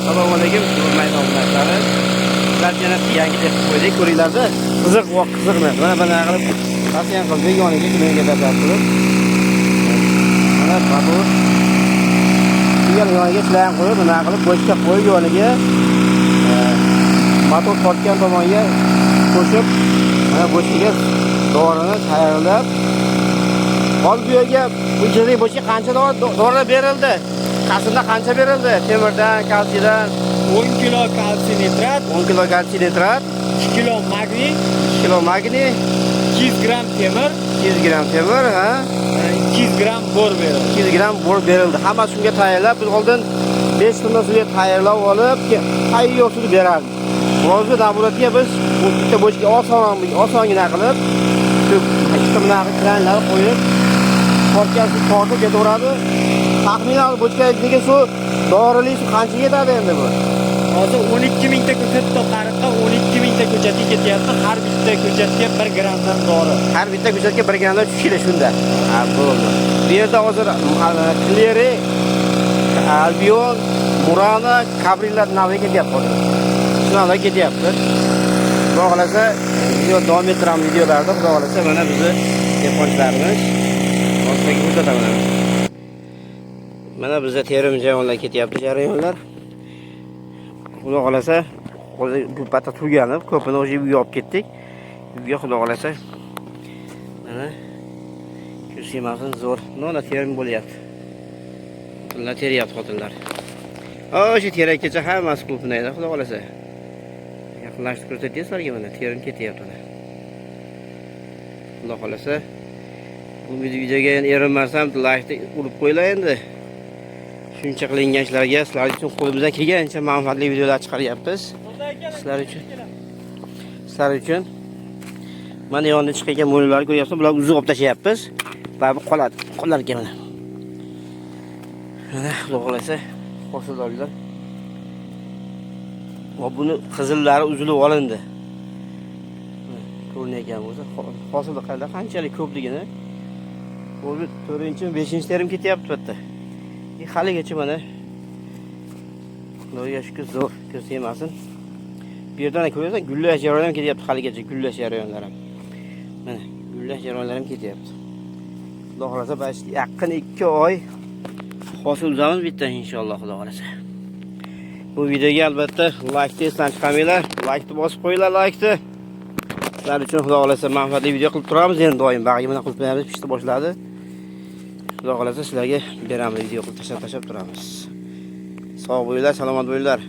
Assalomu alaykum, hurmatli obunachilar. Sizlar yana yangi deb qo'ydik, ko'ringlar-da. Qiziq va qiziqmi? Mana buni qilib, tavsiya qilib begoniga kimga deb turib. Mana bu yoniga chilan qo'yib, buni qilib boshqa qo'yib yoniga motor tortgan tomonga qo'shib, mana boshiga dorini tayyorlab, hozir bu yerga bu jirik boshga qancha dori berildi? Qasimda qancha berildi? Temirdan, kalsiydan 10 kilo kalsiy nitrat, 10 kilo kalsiy nitrat, 2 kilo magniy, 2 kilo magniy, 200 gram temir, 200 gram temir, ha? 200 gram bor berildi. 200 gram bor berildi. Hamma shunga tayyorlab, biz oldin 5 tonna suvga tayyorlab olib, tayyor suvni berardik. Hozir davlatga biz bu bitta boshga osongina qilib, shu ikkita kranlar qo'yib, tortgan suv tortib ketaveradi. Taxminan bochkaga suv dorili suv qancha yetadi endi bu? Hozir 12 mingta ko'chatda qariqqa 12 mingta ko'chatga ketyapti. Har bitta ko'chatga 1 gramdan dori. Har bitta ko'chatga 1 gramdan tushili shunda. Ha, bo'ldi. Bu yerda hozir Cleary, Albion, Murana, Cabrilla naviga ketyapti. Shunday ketyapti. Xudo xolasa, video davom ettiramiz videolarda. Xudo xolasa, mana bizni telefonchilarimiz boshqaga ko'rsataman. Mana bizda terim jarayonlar ketyapti, jarayonlar. Xudo xolasa, hozir bu patta turganib, ko'pini o'sha uyga olib ketdik. Uyga xudo xolasa. Mana ko'rsamasın zo'r. Mana terim bo'lyapti. Xotinlar teryapti xotinlar. O'sha terakgacha hammasi ko'pinaydi, xudo xolasa. Yaqinlashtirib ko'rsatyapsiz sizlarga mana terim ketyapti. Xudo xolasa, bu videoga erinmasam, like urib qo'yinglar endi. Shuncha qilingan ishlarga sizlar uchun qo'limizdan kelgancha manfaatli videolar chiqaryapmiz. Sizlar uchun mana yonida chiqgan mo'yinlarni ko'ryapsiz, bular uzib olib tashlayapmiz. Va bu qoladi, qolar ekan mana. Mana xudo xolasa, hosildorlar. Va buni qizillari uzilib olindi. Ko'rinayotgan bo'lsa, hosilda qanchalik ko'pligini. Hozir 4-5-terim ketyapti bu yerda. Haligacha mana Xudoga shukr zo'r ko'rsaymasin. Bu yerdan ko'rasizlar, gullash jarayoni ham ketyapti, haligacha gullash jarayonlari ham. Mana gullash jarayonlari ham ketyapti. Xudo xolasa, yaqin 2 oy hosil uzamiz bitta inshaalloh, xudo xolasa. Bu videoga albatta like esdan chiqamanglar, like ni bosib qo'yinglar, like ni. Sizlar uchun xudo xolasa manfaatli video qilib turamiz, endi doim bag'ri bilan qilib beramiz, pishdi boshladi. Xudo xolasa sizlarga beramiz, video qilib tashlab turamiz. Sog' bo'linglar, salomat bo'linglar.